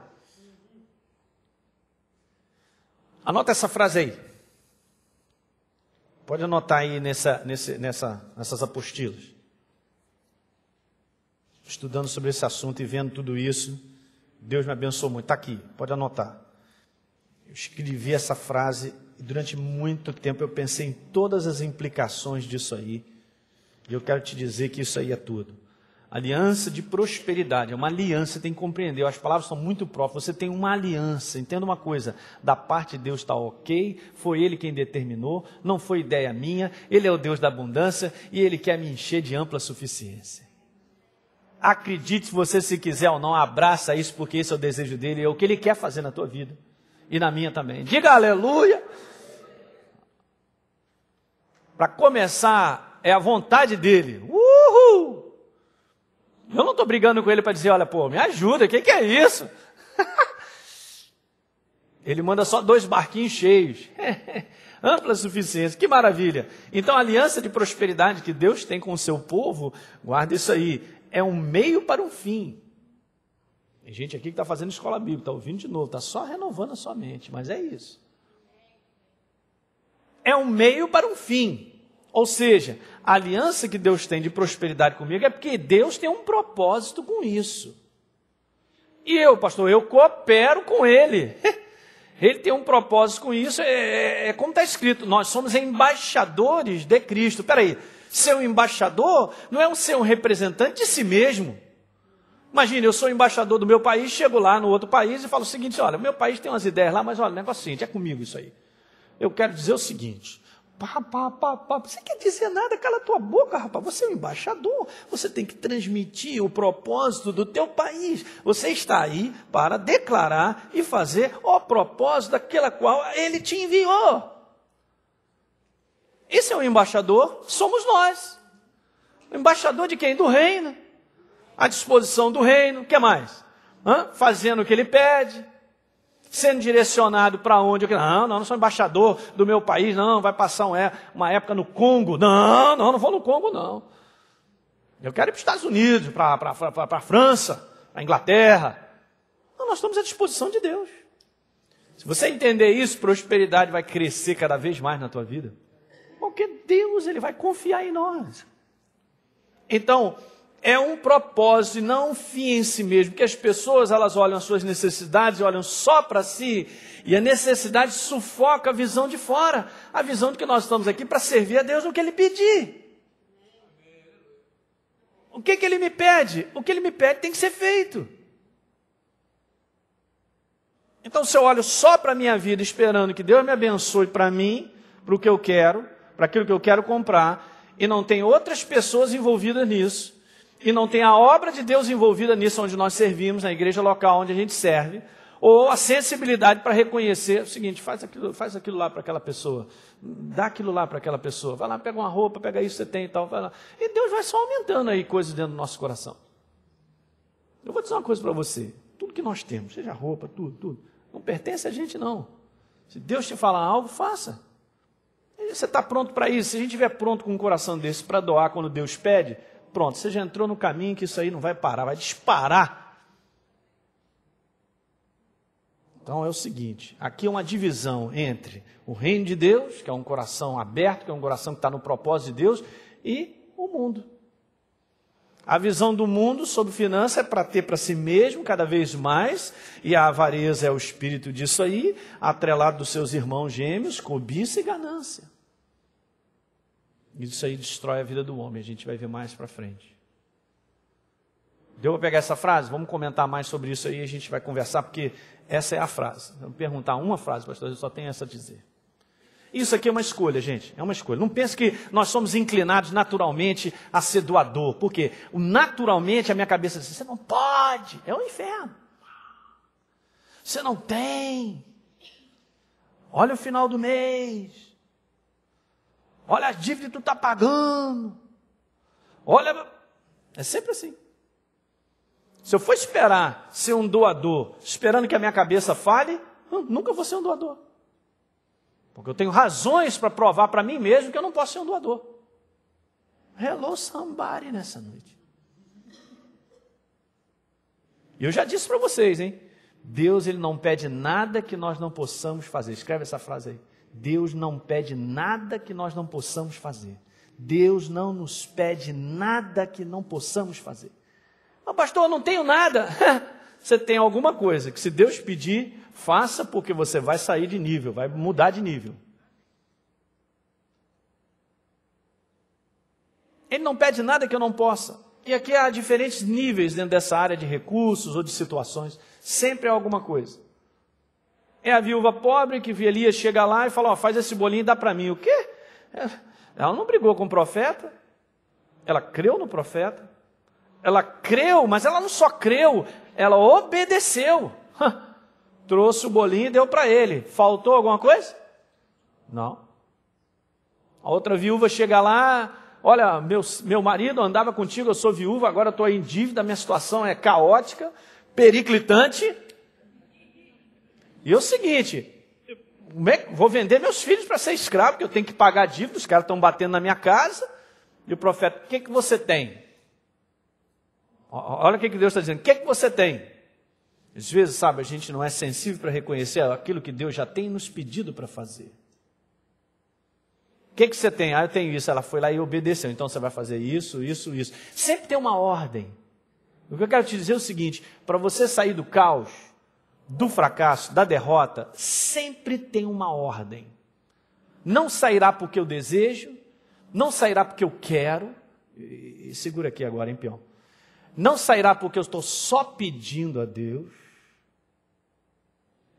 Anota essa frase aí. Pode anotar aí nessas apostilas. Estudando sobre esse assunto e vendo tudo isso, Deus me abençoou muito. Está aqui, pode anotar. Eu escrevi essa frase e durante muito tempo eu pensei em todas as implicações disso aí. E eu quero te dizer que isso aí é tudo. Aliança de prosperidade, é uma aliança, você tem que compreender, as palavras são muito próprias, você tem uma aliança, entenda uma coisa, da parte de Deus está ok, foi Ele quem determinou, não foi ideia minha, Ele é o Deus da abundância e Ele quer me encher de ampla suficiência. Acredite se você se quiser ou não, abraça isso porque esse é o desejo dEle, é o que Ele quer fazer na tua vida e na minha também. Diga aleluia! Para começar, é a vontade dEle, uhul! Eu não estou brigando com ele para dizer, olha, pô, me ajuda, o que é isso? Ele manda só 2 barquinhos cheios. Ampla suficiência, que maravilha. Então a aliança de prosperidade que Deus tem com o seu povo, guarda isso aí, é um meio para um fim. Tem gente aqui que está fazendo escola bíblica, está ouvindo de novo, está só renovando a sua mente, mas é isso. É um meio para um fim. Ou seja, a aliança que Deus tem de prosperidade comigo é porque Deus tem um propósito com isso. E eu, pastor, eu coopero com Ele. Ele tem um propósito com isso, como está escrito, nós somos embaixadores de Cristo. Espera aí, ser um embaixador não é ser um representante de si mesmo. Imagina, eu sou embaixador do meu país, chego lá no outro país e falo o seguinte, olha, meu país tem umas ideias lá, mas olha, o negócio é o seguinte, é comigo isso aí. Eu quero dizer o seguinte... Você quer dizer nada, cala tua boca, rapaz. Você é um embaixador, você tem que transmitir o propósito do teu país. Você está aí para declarar e fazer o propósito daquela qual ele te enviou. Esse é o embaixador, somos nós. O embaixador de quem? Do reino. À disposição do reino, o que mais? Fazendo o que ele pede. Sendo direcionado para onde? Não sou embaixador do meu país, não, vai passar uma época no Congo. Não vou no Congo, não. Eu quero ir para os Estados Unidos, para a França, para a Inglaterra. Não, nós estamos à disposição de Deus. Se você entender isso, prosperidade vai crescer cada vez mais na tua vida. Porque Deus, Ele vai confiar em nós. Então, é um propósito e não um fim em si mesmo, porque as pessoas elas olham as suas necessidades, olham só para si, e a necessidade sufoca a visão de fora, a visão de que nós estamos aqui para servir a Deus no que Ele pedir. O que Ele me pede? O que Ele me pede tem que ser feito. Então se eu olho só para a minha vida, esperando que Deus me abençoe para mim, para o que eu quero, para aquilo que eu quero comprar, e não tem outras pessoas envolvidas nisso, e não tem a obra de Deus envolvida nisso onde nós servimos, na igreja local onde a gente serve, ou a sensibilidade para reconhecer o seguinte, faz aquilo lá para aquela pessoa, dá aquilo lá para aquela pessoa, vai lá, pega uma roupa, pega isso que você tem e tal, vai lá. E Deus vai só aumentando aí coisas dentro do nosso coração. Eu vou dizer uma coisa para você, tudo que nós temos, seja roupa, tudo, não pertence a gente não. Se Deus te falar algo, faça. E você está pronto para isso? Se a gente estiver pronto com um coração desse para doar quando Deus pede, pronto, você já entrou no caminho que isso aí não vai parar, vai disparar. Então é o seguinte, aqui é uma divisão entre o reino de Deus, que é um coração aberto, que é um coração que está no propósito de Deus, e o mundo. A visão do mundo sobre finança é para ter para si mesmo cada vez mais, e a avareza é o espírito disso aí, atrelado dos seus irmãos gêmeos, cobiça e ganância. Isso aí destrói a vida do homem, a gente vai ver mais para frente. Deu para pegar essa frase? Vamos comentar mais sobre isso aí, a gente vai conversar, porque essa é a frase. Vamos perguntar uma frase, pastor, eu só tenho essa a dizer. Isso aqui é uma escolha, gente, é uma escolha. Não pense que nós somos inclinados naturalmente a ser doador, porque naturalmente a minha cabeça diz, você não pode, é o inferno. Você não tem. Olha o final do mês. Olha a dívida que tu está pagando. Olha, é sempre assim. Se eu for esperar ser um doador, esperando que a minha cabeça fale, nunca vou ser um doador. Porque eu tenho razões para provar para mim mesmo que eu não posso ser um doador. Hello somebody nessa noite. E eu já disse para vocês, hein? Deus, ele não pede nada que nós não possamos fazer. Escreve essa frase aí. Deus não pede nada que nós não possamos fazer. Deus não nos pede nada que não possamos fazer. Mas, pastor, eu não tenho nada. Você tem alguma coisa que, se Deus pedir, faça, porque você vai sair de nível, vai mudar de nível. Ele não pede nada que eu não possa. E aqui há diferentes níveis dentro dessa área de recursos ou de situações. Sempre há alguma coisa. É a viúva pobre que Elias chega lá e fala, faz esse bolinho e dá para mim. O quê? Ela não brigou com o profeta. Ela creu no profeta. Ela creu, mas ela não só creu, ela obedeceu. Trouxe o bolinho e deu para ele. Faltou alguma coisa? Não. A outra viúva chega lá, olha, meu marido andava contigo, eu sou viúva, agora estou em dívida, minha situação é caótica, periclitante. E é o seguinte, vou vender meus filhos para ser escravo, porque eu tenho que pagar a dívida, os caras estão batendo na minha casa. E o profeta, o que você tem? Olha o que Deus está dizendo, o que você tem? Às vezes, sabe, a gente não é sensível para reconhecer aquilo que Deus já tem nos pedido para fazer. O que você tem? Eu tenho isso. Ela foi lá e obedeceu. Então você vai fazer isso, isso, isso. Sempre tem uma ordem. O que eu quero te dizer é o seguinte, para você sair do caos, do fracasso, da derrota, sempre tem uma ordem. Não sairá porque eu desejo, não sairá porque eu quero, e segura aqui agora, hein, peão? Não sairá porque eu estou só pedindo a Deus.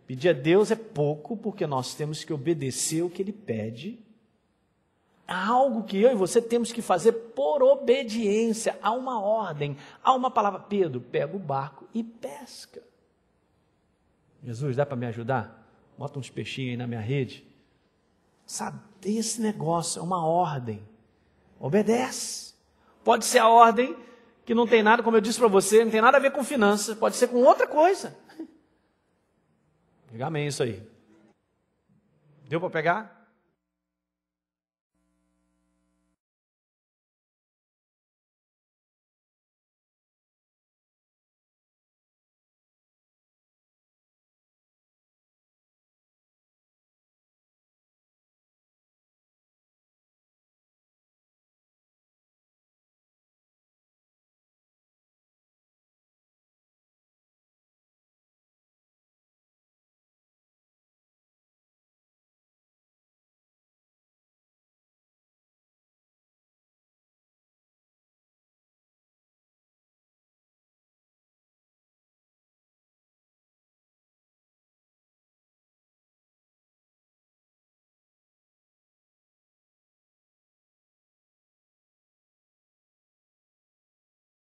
Pedir a Deus é pouco, porque nós temos que obedecer o que Ele pede. Há algo que eu e você temos que fazer por obediência, há uma ordem, há uma palavra. Pedro, pega o barco e pesca. Jesus, dá para me ajudar? Bota uns peixinhos aí na minha rede. Sabe, esse negócio é uma ordem. Obedece. Pode ser a ordem que não tem nada, como eu disse para você, não tem nada a ver com finanças, pode ser com outra coisa. Diga amém isso aí. Deu para pegar?